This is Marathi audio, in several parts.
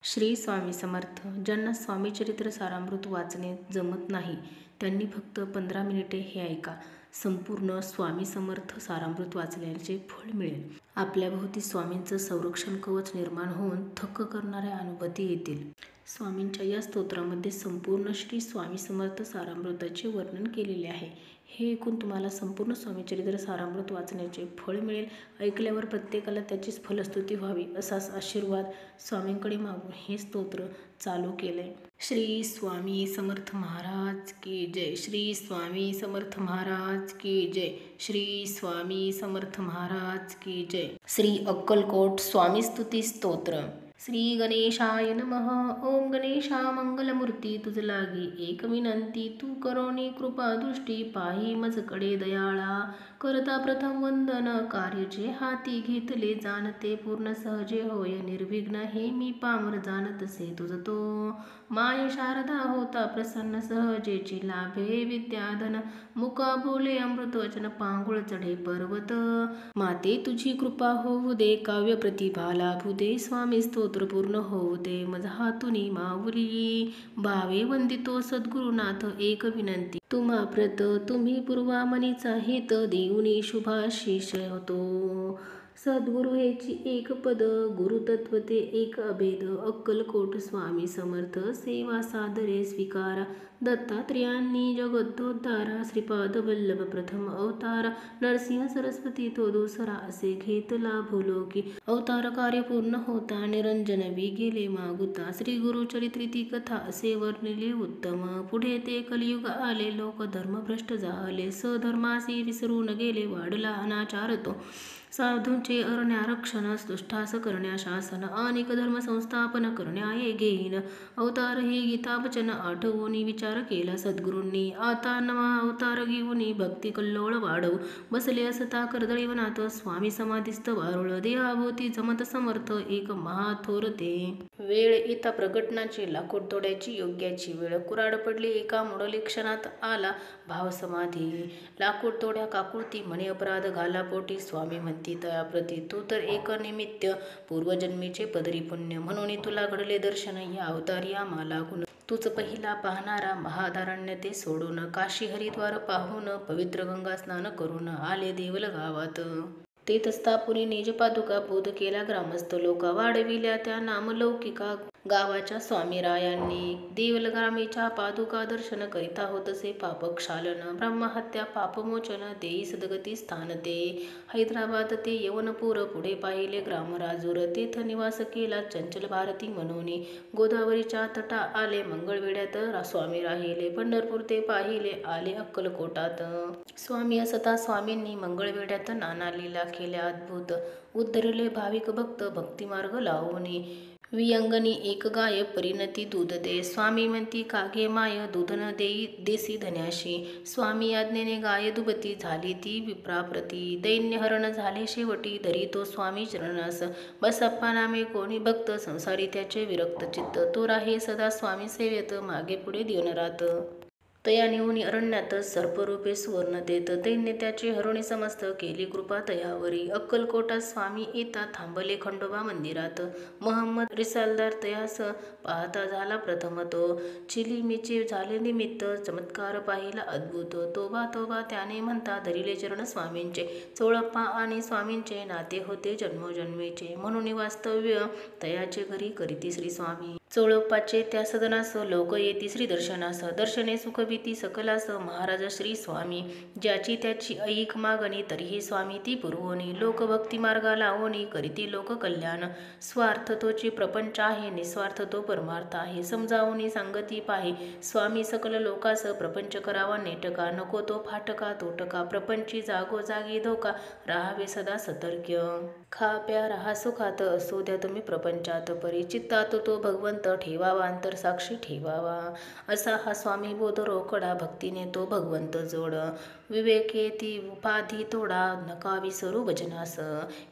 श्री स्वामी समर्थ. ज्यांना स्वामी चरित्र सारामृत वाचणे जमत नाही त्यांनी फक्त 15 मिनिटे हे ऐका. संपूर्ण स्वामी समर्थ सारामृत वाचल्याचे फळ मिळेल. आपल्याभोवती स्वामींचं संरक्षण कवच निर्माण होऊन थक्क करणाऱ्या अनुभूती येतील. स्वामींच्या या स्तोत्रामध्ये संपूर्ण श्री स्वामी समर्थ सारामृताचे वर्णन केलेले आहे. हे ऐकून तुम्हाला संपूर्ण स्वामीचरित्र सारामृत वाचण्याचे फळ मिळेल. ऐकल्यावर प्रत्येकाला त्याचीच फलस्तुती व्हावी असाच आशीर्वाद स्वामींकडे मागून हे स्तोत्र चालू केलंय. श्री स्वामी समर्थ महाराज की जय. श्री स्वामी समर्थ महाराज की जय. श्री स्वामी समर्थ महाराज की जय. श्री अक्कलकोट स्वामी स्तुती स्तोत्र. श्री गणेशाय नमः. ओम गणेशा मंगलमूर्ती तुझ लागी एक विनंती, तू करोनी कृपा दृष्टी पाही मजकडे दयाळा. करता प्रथम वंदन कार्य जे हाती घेतले जाणते पूर्ण सहजे होय निर्विघ्न, हे मी पामर जाणतसे तुझ तो. माय शारदा होता प्रसन्न सहजेची लाभे विद्याधन, मुका बोले अमृत वचन पांगुळ चढे पर्वत. माते तुझी कृपा होऊ दे, काव्य प्रतिभा लाभू दे, स्वामी स्तोत्र पूर्ण होऊ दे मज हातुनी माऊली. भावे वंदितो सद्गुरुनाथ एक विनंती, तुम्हा प्रत तुम्ही पूर्वामनीचा हित देऊनी शुभाशिष होतो. सद्गुरु हेची एक पद, गुरुतत्व ते एक अभेद. अक्कलकोट स्वामी समर्थ सेवा सादरे स्वीकारा. दत्तात्रेयांनी जगद्धोद्धारा, श्रीपाद वल्लभ प्रथम अवतारा. नरसिंह सरस्वती तो दुसरा असे घेतला भूलोकी. अवतार कार्य पूर्ण होता निरंजन वी गेले मागुता. श्री गुरुचरित्रीती कथा असे वर्णिले उत्तम. पुढे ते कलियुग आले लोक धर्मभ्रष्ट झाले. सधर्मासी विसरून गेले वाढला अनाचार तो. साधूंचे अरण्या रक्षण, दुष्टास करण्या शासन, अनेक धर्म संस्थापन करण्या ये घेईन. अवतार हे गीता वचन आठवून विचार केला सद्गुरूंनी. आता नवा अवतार घेऊन भक्ती कल्लोळ वाढवू. बसले असता कर्दळीवनात स्वामी समाधीस्थ वारुळ. देहाभोवती जमत समर्थ एक महाथोर ते. वेळ येता प्रगटनाची लाकूड तोड्याची योग्याची वेळ. कुऱ्हाड पडली एका मोडली क्षणात आला भाव समाधी. लाकूड तोड्या काकुळती म्हणे अपराध घाला पोटी. स्वामी म्हणती तया प्रती, तू तर एक निमित्त पूर्वजन्मीचे पदरी पुण्य. म्हणून तुला घडले दर्शन या अवतारी आम्हाला गुण. तूच पहिला पाहणारा महादारण्य ते सोडून. काशी हरिद्वार पाहून पवित्र गंगा स्नान करून आले देवल गावात. तेथ स्थापुनी निज पादुका बोध केला ग्रामस्थ लोका. वाढविल्या त्या नामलौकिका गावाच्या स्वामीरायांनी. देवलग्रामीच्या पादुका दर्शन करिता होतसे पापक्षालन. ब्रह्महत्या पापमोचन देई सद्गती स्थान ते. हैदराबाद ते यवनपूर पुढे पाहिले ग्रामराजूर. तेथ निवास केला चंचल भारती म्हणूनी. गोदावरीच्या तटा आले मंगळवेढ्यात स्वामी राहिले. पंढरपूर ते पाहिले आले अक्कलकोटात. स्वामी असता स्वामींनी मंगळवेढ्यात नाना लीला केल्या अद्भुत. उद्धरले भाविक भक्त भक्तिमार्ग लावूनी. वियंगणी एक गाय परिणती दूध दे. स्वामी म्हणती कागे माय दूध न देई देसी धन्याशी. स्वामी आज्ञेने गाय दुभती झाली ती विप्राप्रती. दैन्य हरण झाले शेवटी धरी तो स्वामी चरणास. बसप्पा नामे कोणी भक्त संसारी त्याचे विरक्त चित्त. तो राहे सदा स्वामी सेवेत मागे पुढे दिवनरात. तया नेऊन अरण्यात सर्परूपे सुवर्ण देत. दैन्य त्याचे हरुणी समस्त केली कृपा तयावरी. अक्कलकोटात स्वामी येता थांबले खंडोबा मंदिरात. महम्मद रिसालदार तयास पाहता झाला प्रथम तो. चिलिमीचे झाले निमित्त चमत्कार पाहिला अद्भुत. तोबा तोबा त्याने म्हणता धरिले चरण स्वामींचे. चोळप्पा आणि स्वामींचे नाते होते जन्मोजन्मीचे. म्हणून वास्तव्य तयाचे घरी करीती श्री स्वामी. चोळप्पाचे त्या सदनास लोक येती श्री दर्शनास. दर्शने सुखविती सकलास महाराज श्री स्वामी. ज्याची त्याची ऐक मागणी तरीही स्वामी ती पुरवोनी. लोक भक्ती मार्गा लावोनी करीती लोक कल्याण. स्वार्थ तोची प्रपंच आहे, निस्वार्थ तो परमार्थ आहे. समजावूनी सांगती पाहे स्वामी सकल लोकास. प्रपंच करावा नेटका, नको तो फाटका तोटका. प्रपंची जागोजागी धोका, राहावे सदा सतर्क. खा प्या राहा सुखात, असू द्या तुम्ही प्रपंचात परी. चित्तात तो भगवंत ठेवावा, अंतर साक्षी ठेवावा. असा हा स्वामी बोध रोकडा, भक्तीने तो भगवंत जोड. विवेकेती उपाधी तोडा नका विसरू भजनास.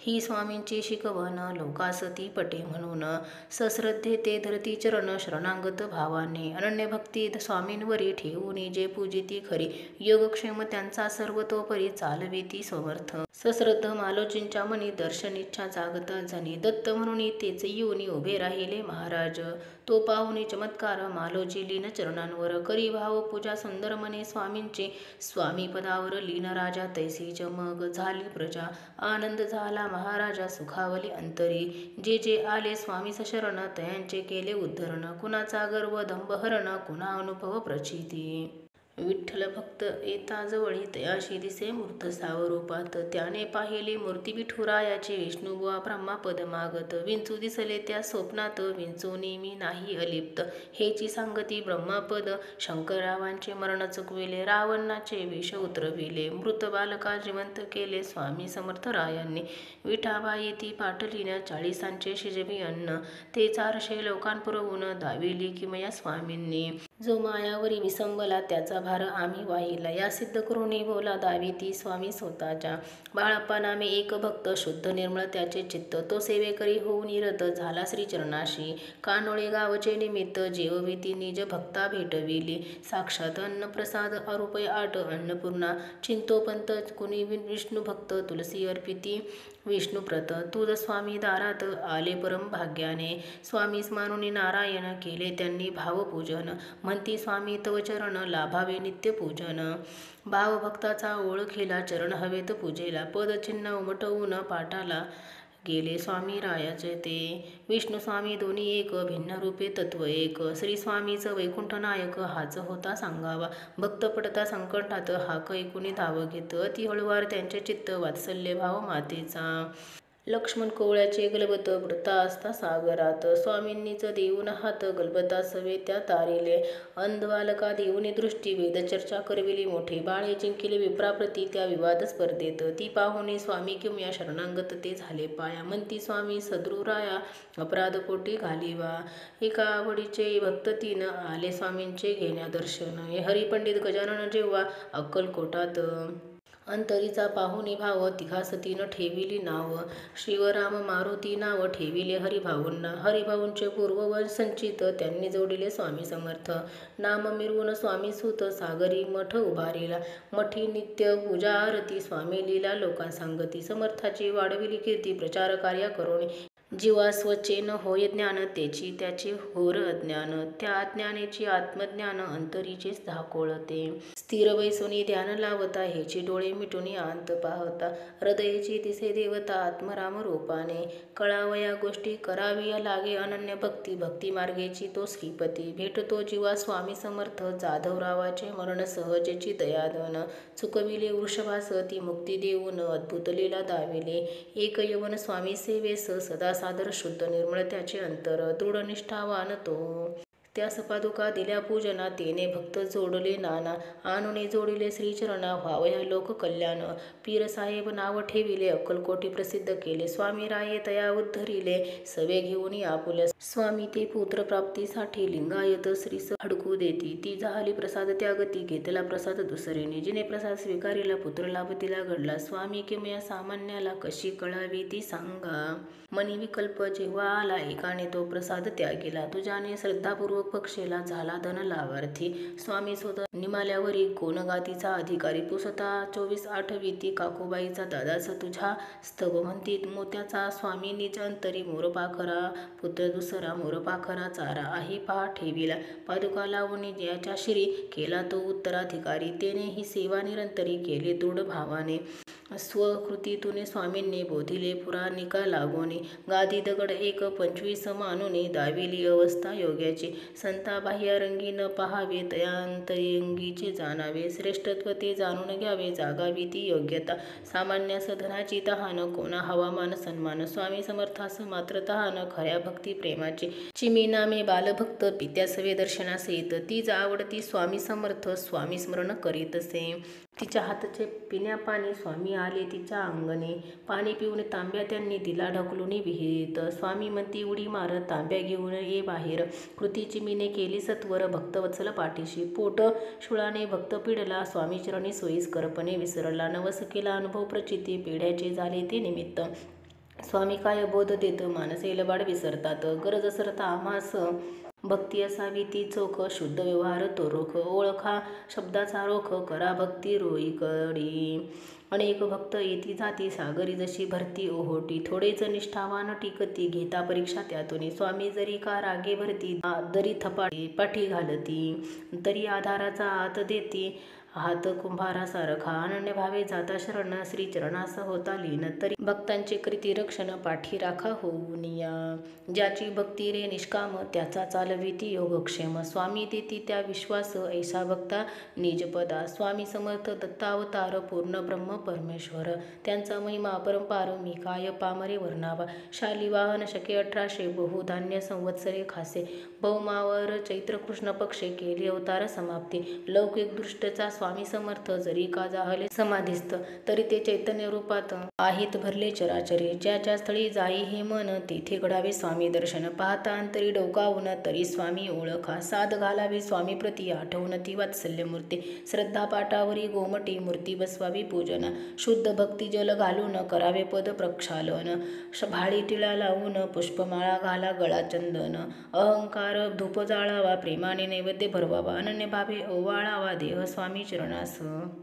ही स्वामींची शिकवण लोकास ती पटे म्हणून. सश्रद्धे ते धरती चरण शरणागत भावाने. अनन्य भक्ती स्वामींवरी ठेवून जे पूजिती खरी. योगक्षेम त्यांचा सर्वतोपरी चालविती समर्थ. सश्रद्ध मालोजींच्या मनी दर्शनीच्छा जागता जनी. दत्त म्हणून तेच येऊन उभे राहिले महाराज. तो पाहुनी चमत्कार मालोजी लीन चरणांवर. करी भाव पूजा सुंदर मने स्वामींची. स्वामी पदावर लीन राजा तैसीच मग झाली प्रजा. आनंद झाला महाराजा सुखावली अंतरी. जे जे आले स्वामी शरण तयांचे केले उद्धरण. कुणाचा गर्व दंभहरण कुणा अनुभव प्रचिती. विठ्ठल भक्त येता जवळी तयाशी दिसे मूर्त सावरूपात. त्याने पाहिले मूर्ती विठुरायाची. विष्णुबुवा ब्रह्मापद मागत. विंचू दिसले त्या स्वप्नात विंचूनी मी नाही अलिप्त. हेची सांगती ब्रह्मापद. शंकररावांचे मरण चुकविले. रावणाचे विष उतरविले. मृत बालका जिवंत केले स्वामी समर्थरायांनी. विठाबाई ती पाटलीन 40 शिजवी अन्न. ते 400 लोकांपुरवून दाविली किमया स्वामींनी. जो मायावरी विसंबला त्याचा भार आम्ही वाहिला. या सिद्ध करुणी बोला दावी ती स्वामी स्वतःच्या. बाळप्पा नामे एक भक्त शुद्ध निर्मळ त्याचे चित्त. तो सेवेकरी होऊन रत झाला श्रीचरणाशी. कानोळे गावचे निमित्त जेवविती निज भक्ता भेटविली. साक्षात अन्नप्रसाद अरुपय 8 अन्नपूर्णा. चिंतोपंत कुणी विष्णू भक्त तुलसी अर्पिती विष्णुप्रत. तुझ स्वामी दारात आले परम भाग्याने. स्वामीस मानुनी नारायण केले त्यांनी भावपूजन. म्हणती स्वामी तव चरण लाभावे नित्य पूजन. भाव भक्ताचा ओळखीला चरण हवेत पूजेला. पदचिन्ह उमटवून पाठाला गेले स्वामी रायाचे ते. विष्णू स्वामी दोन्ही एक भिन्न रूपे तत्व एक. श्री स्वामीच वैकुंठ नायक हाच होता सांगावा. भक्त पडता संकटात हाक ऐकुनी धाव घेत. अति हळुवार त्यांचे चित्त वात्सल्य भाव मातेचा. लक्ष्मण कोवळ्याचे गलबत बुडता असता सागरात. स्वामींनीच देऊन हात गलबता सवे त्या तारिले. अंध बालका देऊनी दृष्टी वेदचर्चा करविली मोठे. बाळे जिंकिले विप्राप्रती त्या विवाद स्पर्धेत. ती पाहुणे स्वामी किमया शरणांगत ते झाले पाया. म्हणती स्वामी सद्गुराया अपराध पोटी घालिवा. एका आवडीचे भक्त 3 आले स्वामींचे घेण्या दर्शन. हरिपंडित गजानन जेव्हा अक्कलकोटात. अंतरीचा पाहुणी भाव तिघास 3 ठेविली नाव. शिवराम मारुती नाव ठेविले हरिभाऊंना. हरिभाऊंचे पूर्ववंश संचित त्यांनी जोडिले स्वामी समर्थ. नाम मिरवून स्वामी सुत सागरी मठ उभारिला. मठी नित्य पूजा आरती स्वामी लीला लोकांसांगती. समर्थाची वाढविली कीर्ती प्रचार कार्य करून. जीवा स्वच्छेन होय ज्ञान त्याची त्याचे होर अज्ञान. त्या अज्ञानेची आत्मज्ञान अंतरीचेच धाकोळते. स्थिर बैसोनी ध्यान लावता हेची डोळे मिटून अंत पाहता. हृदयेची दिसे देवता आत्मराम रूपाने. कळावया गोष्टी कराविया लागे अनन्य भक्ती. भक्ती मार्गेची तो श्रीपती. भेटतो जीवा स्वामी समर्थ. जाधवरावाचे मरण सहजेची दयाधन. चुकविले वृषभास ती मुक्ती देऊन अद्भुत लीला दाविले. एक यवन स्वामी सेवेस सदा सादर शुद्ध निर्मळ त्याचे अंतर. दृढ निष्ठावान तो. त्यास पादुका दिल्या पूजना. तेने भक्त जोडले नाना. आणुनी जोडिले श्रीचरणा. व्हावया लोक कल्याण. पीरसाहेब नाव ठेविले. अक्कलकोटी प्रसिद्ध केले. स्वामी राये तया उद्धरिले. सवे घेऊन आपुल्या. स्वामी ते पुत्र प्राप्तीसाठी लिंगायत श्रीस हडकू देती. ती झाली प्रसाद त्यागती. घेतला प्रसाद दुसरेने. जिने प्रसाद स्वीकारिला पुत्र लाभ तिला घडला. स्वामी किमया सामान्याला कशी कळावी ती सांगा. मनी विकल्प जेव्हा आला एकाने तो प्रसाद त्यागेला. तुझ्याने श्रद्धापूर्वक पक्षेला झाला धन लाभार्थी. स्वामी स्वतः निमाल्यावरी कोण गातीचा अधिकारी. पुसता 24/8 वीती काकूबाईचा दादाच तुझ्या स्तव म्हणतीत मोत्याचा. स्वामी निज अंतरी मोरपाखरा. पुत्र दुसरा मोरपाखरा चारा आहे पहा ठेविला. पादुका लावून याच्या शिरी केला तो उत्तराधिकारी. तेने ही सेवा निरंतरी केली दृढ भावाने. स्वकृतीतून स्वामींनी बोधिले पुराणिका लागोनी. गादी दगड 1.25 मानुनी दाविली अवस्था योग्याची. संता बाह्यरंगी न पहावे तयांतरंगीचे जाणावे. श्रेष्ठत्व ते जाणून घ्यावे जागावी ती योग्यता. सामान्यास धनाची तहान कोणा हवामान सन्मान. स्वामी समर्थास मात्र तहान खऱ्या भक्ती प्रेमाची. चिमी नामे बालभक्त पित्यासवे दर्शनास येत. तीच आवडती स्वामी समर्थ स्वामी स्मरण करीतसे. तिच्या हातचे पिण्यापाणी स्वामी आले तिच्या अंगणे. पाणी पिऊन तांब्या त्यांनी दिला ढकलून विहिरीत. स्वामी म्हणती उडी मारत तांब्या घेऊन ये बाहेर. कृतीची मीने केली सत्वर भक्तवत्सल पाठीशी. पोट शुळाने भक्त पिडला स्वामी चरणी सोयीस्करपणे विसरला. नवस केला अनुभव प्रचिती पेढ्याचे झाले ते निमित्त. स्वामी काय बोध देत मानसे लबाड विसरतात. गरज सरता आम्हास भक्ती असावी ती चोख. शुद्ध व्यवहार तो रोख. ओळखा शब्दाचा रोख करा भक्ती रोईकडी. अनेक भक्त येती जाती सागरी जशी भरती ओहोटी. थोडेच निष्ठावान टिकती घेता परीक्षा त्यातून. स्वामी जरी का रागे भरती दरी थपाटी पाठी घालती. तरी आधाराचा हात देती हात कुंभारासारखा. अनन्य भावे जाता शरण श्री चरणास होता लीन. तरी भक्तांचे करीती रक्षण पाठी राखा होऊन या. ज्याची भक्ती रे निष्काम त्याचा चालविती योगक्षेम. स्वामी देती त्या विश्वास ऐसा भक्ता निजपदा. स्वामी समर्थ दत्तावतार पूर्ण ब्रह्म परमेश्वर. त्यांचा महिमा अपरंपार मी काय पामरे वर्णावा. शालिवाहन शके 1800 बहुधान्य संवत्सरे खासे. भौमावर चैत्र कृष्ण पक्षे केली अवतार समाप्ती. लौकिक दृष्टचा स्वामी समर्थ जरी का जाहले समाधिस्थ. तरी ते चैतन्य रूपात आहेत भरले चराचरे. ज्या ज्या स्थळी जाई हे मन तेथे घडावे स्वामी दर्शन. पाहता अंतरी डोकावून तरी स्वामी ओळखा. साध घालावी स्वामी प्रती आठवून ती वात्सल्य मूर्ती. श्रद्धा पाठावरी गोमटी मूर्ती बसवावी पूजन. शुद्ध भक्ती जल घालून करावे पद प्रक्षालन. भाळी टिळा लावून पुष्पमाळा घाला गळा चंदन. अहंकार धूप जाळावा प्रेमाने नैवेद्य भरवावा. अनन्य भावे ओवाळावा देह स्वामी चरणास.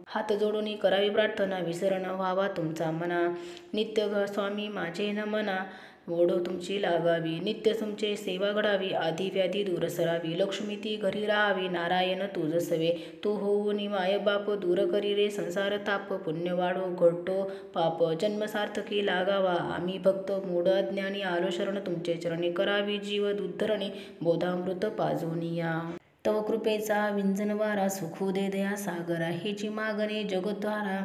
हात जोडून करावी प्रार्थना विसरण व्हावा तुमचा मना. नित्य स्वामी माझे न मना ओढ तुमची लागावी. नित्य तुमचे सेवा घडावी आधी व्याधी दूर सरावी. लक्ष्मी ती घरी राहावी नारायण तुझ सवे. तू होऊन माय बाप दूर करी रे संसार ताप. पुण्य वाढो घटो पाप जन्म सार्थकी लागावा. आम्ही भक्त मूढ अज्ञानी आलो शरण तुमचे चरणी. करावी जीव उद्धरणी बोधामृत पाजोनिया. तव कृपेचा विंजन वारा सुखू दे दया सागरा. हेची मागणे जगद्वारा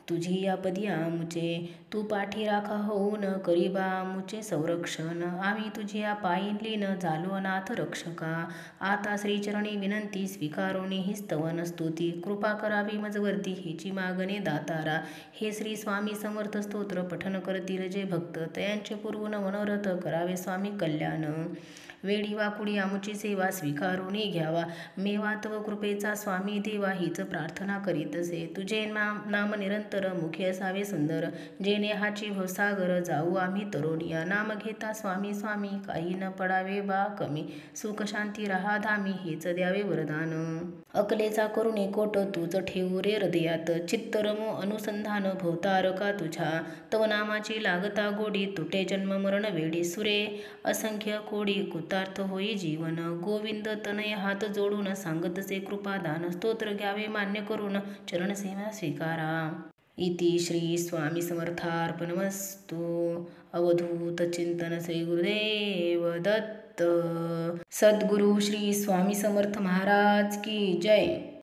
तुझी या पदी आमुचे. तू पाठी राखा होऊन करीबा आमुचे संरक्षण. आम्ही तुझ्या पायी लीन झालो अनाथ रक्षका. आता श्रीचरणी विनंती स्वीकारोनी ही स्तवन स्तुती. कृपा करावी मजवरती हेची मागणे दातारा. हे श्री स्वामी समर्थ स्तोत्र पठन करतील जे भक्त. तयांचे पूर्वून मनोरथ करावे स्वामी कल्याण. वेडी वाकुडी आमुची सेवा स्वीकारोनी घ्यावा. मेवा तव कृपेचा स्वामी देवा हीच प्रार्थना करीतसे. तुझे नाम निरंतर मुखी असावे सुंदर. जेणे हाची भवसागर जाऊ आम्ही तरुणिया. नाम घेता स्वामी स्वामी काही न पडावे बा कमी. सुख शांती राहा धामी हेच द्यावे वरदान. अकलेचा करुणे कोट तूच ठेवू रे हृदयात. चित्तरमो अनुसंधान भवतारका तुझ्या. तव नामाची लागता गोडी तुटे जन्म मरण वेडी. सुरे असंख्य कोडी कृतार्थ होई जीवन. गोविंद तनय हात जोडून सांगतसे कृपादान. स्तोत्र घ्यावे मान्य करून चरणसेवा स्वीकारा. इति श्री स्वामी समर्थार्पणमस्तु. अवधूत चिंतन श्री गुरुदेव दत्त. सद्गुरु श्री स्वामी समर्थ महाराज की जय.